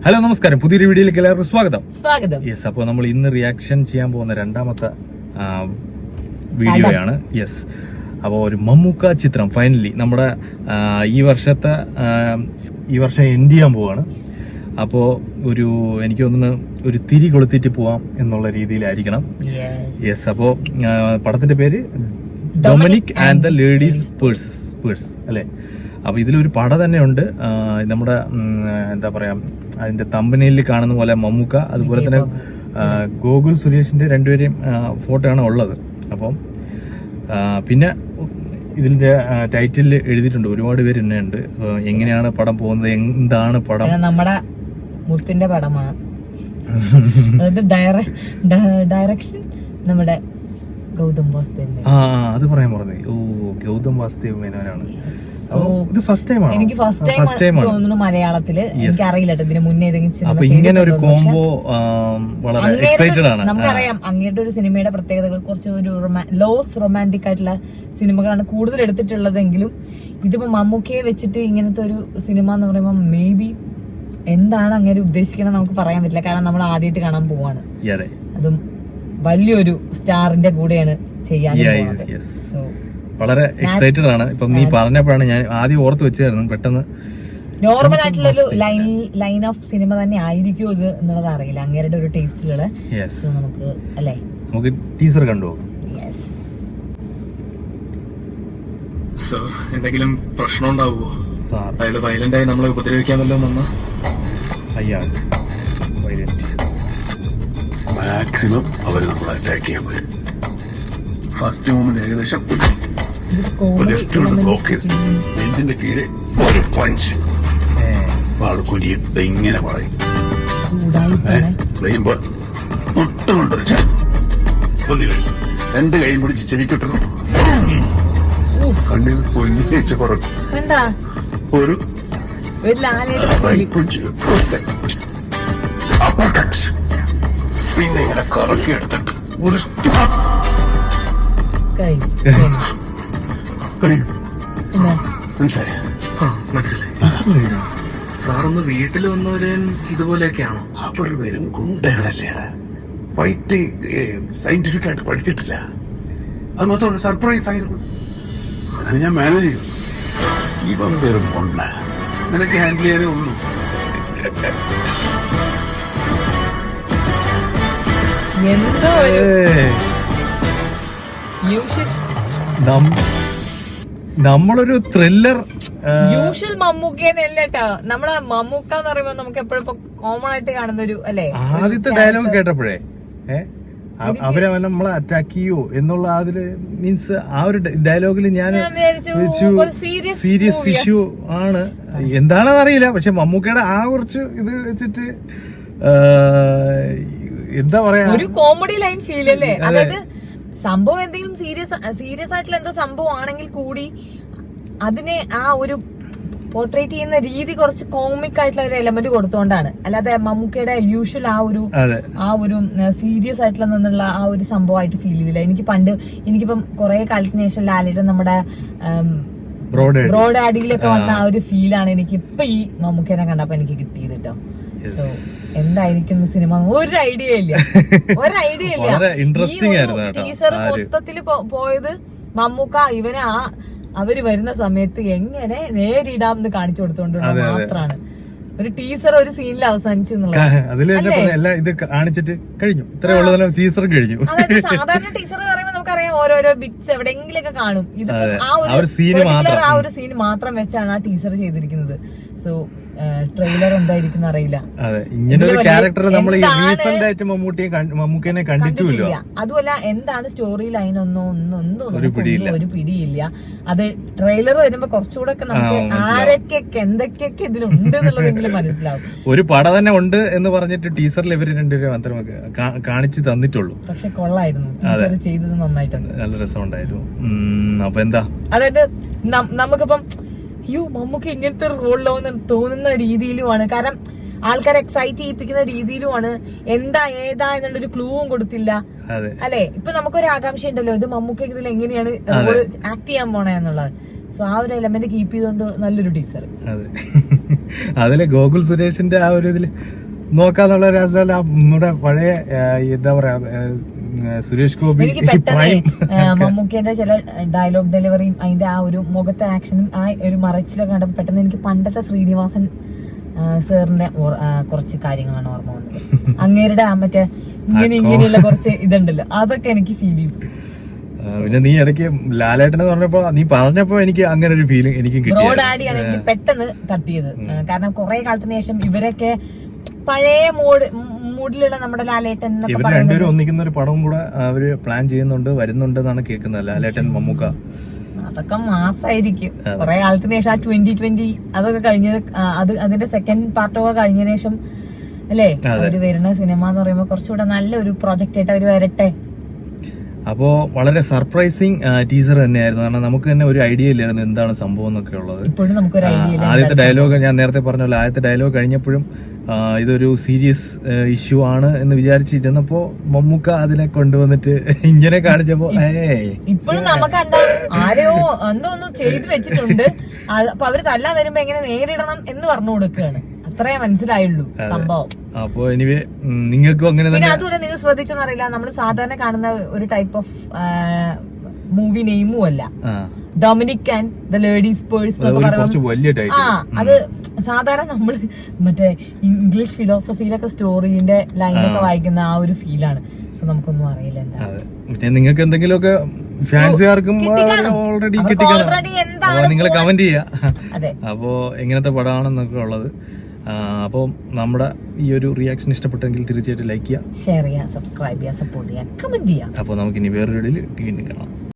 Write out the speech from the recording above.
Hello നമസ്കാരം, പുതിയൊരു വീഡിയോയിലേക്ക് എല്ലാവർക്കും സ്വാഗതം. യെസ്, അപ്പോൾ നമ്മൾ ഇന്ന് റിയാക്ഷൻ ചെയ്യാൻ പോകുന്ന രണ്ടാമത്തെ വീഡിയോയാണ്. യെസ്, അപ്പോൾ ഒരു മമ്മൂക്ക ചിത്രം ഫൈനലി നമ്മുടെ ഈ വർഷം എൻഡ് ചെയ്യാൻ പോവാണ്. അപ്പോൾ എനിക്ക് തോന്നുന്നു ഒരു തിരി കൊളുത്തിട്ട് പോവാം എന്നുള്ള രീതിയിലായിരിക്കണം. യെസ്, അപ്പോൾ പടത്തിന്റെ പേര് Dominic and the ladies purse അല്ലേ? അപ്പോൾ ഇതിലൊരു പട തന്നെ ഉണ്ട്. നമ്മുടെ എന്താ പറയാ, അതിന്റെ തമ്പനയിൽ കാണുന്ന പോലെ മമ്മൂക്ക, അതുപോലെ തന്നെ ഗോകുൽ സുരേഷിന്റെ രണ്ടുപേരെയും ഫോട്ടോ ആണ് ഉള്ളത്. അപ്പം പിന്നെ ഇതിന്റെ ടൈറ്റിൽ എഴുതിയിട്ടുണ്ട്, ഒരുപാട് പേര് തന്നെ ഉണ്ട്. എങ്ങനെയാണ് പടം പോകുന്നത്, എന്താണ് പടം? നമ്മുടെ മുത്തിന്റെ പടമാണ്. ഡയറക്ഷൻ നമ്മുടെ ഗൗതം വാസുദേവ്. അത് പറയാൻ പറഞ്ഞേ. ഗൗതം വാസുദേവ് മേനോനാണ്. ഇത് ഫസ്റ്റ് ടൈം എനിക്ക് ഫസ്റ്റ് ടൈം തോന്നുന്നു മലയാളത്തില്. എനിക്ക് അറിയില്ല ഇതിന് മുന്നേ ഏതെങ്കിലും ഇങ്ങനെ ഒരു കോംബോ വളരെ എക്സൈറ്റഡ് ആണ്. നമുക്കറിയാം അങ്ങേരുടെ ഒരു സിനിമയുടെ പ്രത്യേകതകൾ കുറച്ച് ഒരു ലോസ് റൊമാൻറ്റിക് ആയിട്ടുള്ള സിനിമകളാണ് കൂടുതൽ എടുത്തിട്ടുള്ളതെങ്കിലും ഇതിപ്പോ മമ്മൂക്കയെ വെച്ചിട്ട് ഇങ്ങനത്തെ ഒരു സിനിമ എന്ന് പറയുമ്പോൾ മേ ബി എന്താണ് അങ്ങനെ ഉദ്ദേശിക്കണം നമുക്ക് പറയാൻ പറ്റില്ല. കാരണം നമ്മൾ ആദ്യമായിട്ട് കാണാൻ പോവാണ്, അതും വലിയൊരു സ്റ്റാറിന്റെ കൂടെയാണ് ചെയ്യാൻ. വളരെ എക്സൈറ്റഡ് ആണ്. ഇപ്പം നീ പറഞ്ഞപ്പോഴാണ് ഞാൻ ആദ്യം ഓർത്ത് വെച്ചായിരുന്നു. പെട്ടെന്ന് നോർമൽ ആയിട്ടുള്ള ഒരു ലൈൻ ഓഫ് സിനിമ തന്നെ ആയിരിക്കും ഇത് എന്നുള്ളത് അറിയില്ല, അങ്ങേരുടെ ഒരു ടേസ്റ്റുകള് നമുക്ക് അല്ലേ. നമുക്ക് ടീസർ കണ്ടു. എന്തെങ്കിലും പ്രശ്നം ഉണ്ടാവുമോ? അയാൾ വയലന്റ് ആയി നമ്മളെ ഉപദ്രവിക്കാമല്ലോ വന്ന മാക്സിമം അവര് നമ്മളെ അറ്റാക്ക് ചെയ്യാൻ വരും. ഫസ്റ്റ് മൂമെന്റ് ഏകദേശം ബ്ലോക്ക് ചെയ്തു. നെഞ്ചിന്റെ കീഴെ ഒരു പഞ്ച്, ആള് കുരിയും ഇങ്ങനെ പറയും. പറയുമ്പോ മുട്ടുകൊണ്ടൊരു ഒന്നില്ല, രണ്ട് കൈയും പിടിച്ച് ചെവിക്കിട്ടു, കണ്ണിൽ പൊന്നിച്ച കുറക്കും ഒരു പിന്നെ ഇങ്ങനെ കറക്കി എടുത്തിട്ട് ഒരു മനസ്സിലായി. സാറൊന്ന് വീട്ടിൽ വന്നവര് ഇതുപോലെയൊക്കെയാണോ? അവർ വരും ഗുണ്ടകളല്ലേ, വൈറ്റ് സയന്റിഫിക് ആയിട്ട് പഠിച്ചിട്ടില്ല. അത് മാത്രമല്ല സർപ്രൈസ് ആയിരുന്നു. അങ്ങനെ ഞാൻ മാനേജ് ചെയ്തു. ഇവൻ വെറും കൊണ്ട, നിനക്ക് ഹാൻഡിൽ ചെയ്യാനേ ഉള്ളൂ. നമ്മളൊരു ത്രില്ലർ യൂഷ്വൽ മമ്മൂക്കേനല്ലേട്ടാ. നമ്മളെ മമ്മൂക്ക എന്ന് പറയുമ്പോ നമുക്ക് എപ്പോഴും കോമൺ ആയിട്ട് കാണുന്ന ഒരു അല്ലേ. ആദ്യത്തെ ഡയലോഗ് കേട്ടപ്പോഴേ അവരെ നമ്മളെ അറ്റാക്ക് ചെയ്യോ എന്നുള്ള അതില് മീൻസ് ആ ഒരു ഡയലോഗിൽ ഞാൻ സീരിയസ് ഇഷ്യൂ ആണ്, എന്താണെന്ന് അറിയില്ല. പക്ഷെ മമ്മൂക്കയുടെ ആ കുറച്ച് ഇത് വെച്ചിട്ട് എന്താ പറയാ, ഒരു കോമഡി ലൈൻ ഫീൽ അല്ലേ. അതായത് സംഭവം എന്തെങ്കിലും സീരിയസ് ആയിട്ടുള്ള എന്തോ സംഭവം ആണെങ്കിൽ കൂടി അതിനെ ആ ഒരു പോർട്രേറ്റ് ചെയ്യുന്ന രീതി കുറച്ച് കോമിക് ആയിട്ടുള്ള ഒരു എലമെന്റ് കൊടുത്തോണ്ടാണ്. അല്ലാതെ മമ്മൂക്കയുടെ യൂഷ്വൽ ആ ഒരു സീരിയസ് ആയിട്ടുള്ള നിന്നുള്ള ആ ഒരു സംഭവമായിട്ട് ഫീൽ ചെയ്തില്ല. എനിക്കിപ്പം കുറെ കാലത്തിന് ശേഷം ലാലേട്ടൻ നമ്മുടെ ബ്രോഡ് ആഡിയിലൊക്കെ വന്ന ആ ഒരു ഫീലാണ് എനിക്ക് ഇപ്പൊ ഈ മമ്മൂക്കേനെ കണ്ടപ്പോ എനിക്ക് കിട്ടിയത് കേട്ടോ. സോ എന്തായിരിക്കും സിനിമ ഒരു ഐഡിയ ഇല്ല. ടീസർ മൊത്തത്തില് പോയത് മമ്മൂക്ക ഇവനെ അവര് വരുന്ന സമയത്ത് എങ്ങനെ നേരിടാം എന്ന് കാണിച്ചു കൊടുത്തോണ്ടുള്ള മാത്രാണ്. ഒരു ടീസർ ഒരു സീനിൽ അവസാനിച്ചു സാധാരണ ടീസർ പറയുമ്പോൾ നമുക്കറിയാം ഓരോരോ ബിറ്റ്സ് എവിടെയെങ്കിലൊക്കെ കാണും. ഇത് ആ ഒരു സീൻ മാത്രം വെച്ചാണ് ആ ടീസർ ചെയ്തിരിക്കുന്നത്. സോ ട്രെയിലർ എന്തായിരിക്കും അറിയില്ല. കണ്ടിട്ടില്ല. അതുമല്ല എന്താണ് സ്റ്റോറി ലൈൻ ഒന്നും ഒരു പിടിയില്ല. അത് ട്രെയിലർ വരുമ്പോ കുറച്ചുകൂടെ ഒക്കെ നമുക്ക് ആരൊക്കെ എന്തൊക്കെയൊക്കെ ഇതിലുണ്ട് എന്നുള്ളതെങ്കിലും മനസ്സിലാവും. ഒരു പട തന്നെ ഉണ്ട് എന്ന് പറഞ്ഞിട്ട് ടീസറിൽ ഇവര് രണ്ടുപേരും മാത്രമേ കാണിച്ചു തന്നിട്ടുള്ളൂ. പക്ഷെ കൊള്ളായിരുന്നു, ടീസർ ചെയ്തത് നന്നായിട്ടുണ്ട്, നല്ല രസമുണ്ടായിരുന്നു. അപ്പൊ എന്താ, അതായത് നമുക്കിപ്പം മമ്മൂക്ക് ഇങ്ങനത്തെ റോളിലോ എന്ന് തോന്നുന്ന രീതിയിലുമാണ്. കാരണം ആൾക്കാരെ എക്സൈറ്റ് ചെയ്യിപ്പിക്കുന്ന രീതിയിലുമാണ്. എന്താ ഏതാ എന്നുള്ളൊരു ക്ലൂവും കൊടുത്തില്ല അല്ലെ. ഇപ്പൊ നമുക്കൊരു ആകാംക്ഷ ഉണ്ടല്ലോ, ഇത് മമ്മൂക്ക ഇതിൽ എങ്ങനെയാണ് ആക്ട് ചെയ്യാൻ പോണേ എന്നുള്ളത്. സോ ആ ഒരു എലമെന്റ് കീപ്പ് ചെയ്തുകൊണ്ട് നല്ലൊരു ടീസർ. അതെ. അതിലെ ഗോകുൽ സുരേഷിന്റെ ആ ഒരു ഇതില് നോക്കാന്നുള്ള രസമല്ല. നമ്മുടെ പഴയ എന്താ പറയാ സുരേഷ് ഗോപി എനിക്ക് പെട്ടെന്ന് മമ്മൂക്കേന്റെ ചില ഡയലോഗ് ഡെലിവറിയും അതിന്റെ ആ ഒരു മുഖത്തെ ആക്ഷനും ആ ഒരു മറച്ചിലൊക്കെ കണ്ടപ്പോൾ പെട്ടെന്ന് എനിക്ക് പണ്ടത്തെ ശ്രീനിവാസൻ സാറിന്റെ കുറച്ച് കാര്യങ്ങളാണ് ഓർമ്മ വന്നത്. അങ്ങേരുടെ ആ മറ്റേ ഇങ്ങനെയുള്ള കുറച്ച് ഇതുണ്ടല്ലോ, അതൊക്കെ എനിക്ക് ഫീൽ ചെയ്തു. പിന്നെ നീ ഇടയ്ക്ക് ലാലേട്ടനെ പറഞ്ഞപ്പോ എനിക്ക് അങ്ങനെ ഒരു ഫീലിംഗ് എനിക്ക് ബ്രോ ഡാഡിയാണ് എനിക്ക് പെട്ടെന്ന് കത്തിയത്. കാരണം കുറെ കാലത്തിന് ശേഷം ഇവരൊക്കെ പഴയ മൂഡിലുള്ള നമ്മുടെ ലാലേട്ടൻ എന്നൊക്കെ ഇവർ രണ്ടുപേരും ഒന്നിക്കുന്ന ഒരു പടവും കൂടെ അവര് പ്ലാൻ ചെയ്യുന്നുണ്ട്, വരുന്നുണ്ടെന്നാണ് കേൾക്കുന്നത്. ലാലേട്ടൻ മമ്മൂക്ക അതൊക്കെ മാസായിരിക്കും. കുറെ കാലത്തിന് ശേഷം ആ 2020 അതൊക്കെ കഴിഞ്ഞത്, അതിന്റെ സെക്കൻഡ് പാർട്ടൊക്കെ കഴിഞ്ഞതിന് ശേഷം അല്ലേ അവര് വരുന്ന സിനിമ എന്ന് പറയുമ്പോ കുറച്ചുകൂടെ നല്ലൊരു പ്രൊജക്റ്റ് ആയിട്ട് അവര് വരട്ടെ. അപ്പോ വളരെ സർപ്രൈസിങ് ടീസർ തന്നെയായിരുന്നു. കാരണം നമുക്ക് തന്നെ ഒരു ഐഡിയ ഇല്ലായിരുന്നു എന്താണ് സംഭവം എന്നൊക്കെ ഉള്ളത്. ഇപ്പോഴും നമുക്കൊരു ഐഡിയ ഇല്ല. ആദ്യത്തെ ഡയലോഗ് ഞാൻ നേരത്തെ പറഞ്ഞല്ലോ, ആദ്യത്തെ ഡയലോഗ് കഴിഞ്ഞപ്പോഴും ഇതൊരു സീരിയസ് ഇഷ്യൂ ആണ് എന്ന് വിചാരിച്ചിരുന്നപ്പോ മമ്മൂക്ക അതിനെ കൊണ്ടുവന്നിട്ട് ഇങ്ങനെ കാണിച്ചപ്പോ ഇപ്പോഴും നമുക്ക് എന്താ ആരെയോ എന്തോ ഒന്ന് ചെയ്തു വെച്ചിട്ടുണ്ട്. അപ്പൊ അവര് തല്ലാൻ വരുമ്പോ എങ്ങനെ നേരിടണം എന്ന് പറഞ്ഞു കൊടുക്കുകയാണ്. അത്രേ മനസ്സിലായുള്ളൂ സംഭവം. അപ്പൊ എനിവേ നിങ്ങൾക്കും അങ്ങനെ പിന്നെ അതുപോലെ നിങ്ങൾ ശ്രദ്ധിച്ചെന്നറിയില്ല, നമ്മൾ സാധാരണ കാണുന്ന ഒരു ടൈപ്പ് ഓഫ് മൂവി നെയിമും അല്ല. Dominic and the ladies purse എന്നൊക്കെ പറയുമ്പോൾ അത് സാധാരണ നമ്മൾ മറ്റേ ഇംഗ്ലീഷ് ഫിലോസഫിയിലൊക്കെ സ്റ്റോറിന്റെ ലൈനൊക്കെ വായിക്കുന്ന ആ ഒരു ഫീലാണ്. സോ നമുക്കൊന്നും അറിയില്ല എന്താ. നിങ്ങൾക്ക് എന്തെങ്കിലുമൊക്കെ ഫാൻസുകാർക്കും ഓൾറെഡി കിട്ടിക്കാണും, നിങ്ങൾ കമന്റ് ചെയ്യാ. അപ്പോ എങ്ങനത്തെ പടമാണെന്നൊക്കെ ഉള്ളത്. അപ്പോൾ നമ്മുടെ ഈ ഒരു റിയാക്ഷൻ ഇഷ്ടപ്പെട്ടെങ്കിൽ തീർച്ചയായിട്ടും ലൈക്ക് ചെയ്യുക, ഷെയർ ചെയ്യുക, സബ്സ്ക്രൈബ് ചെയ്യുക, സപ്പോർട്ട് ചെയ്യുക, കമന്റ് ചെയ്യുക. അപ്പോൾ നമുക്ക് ഇനി വേറൊരു വീഡിയോയിൽ വീണ്ടും കാണാം.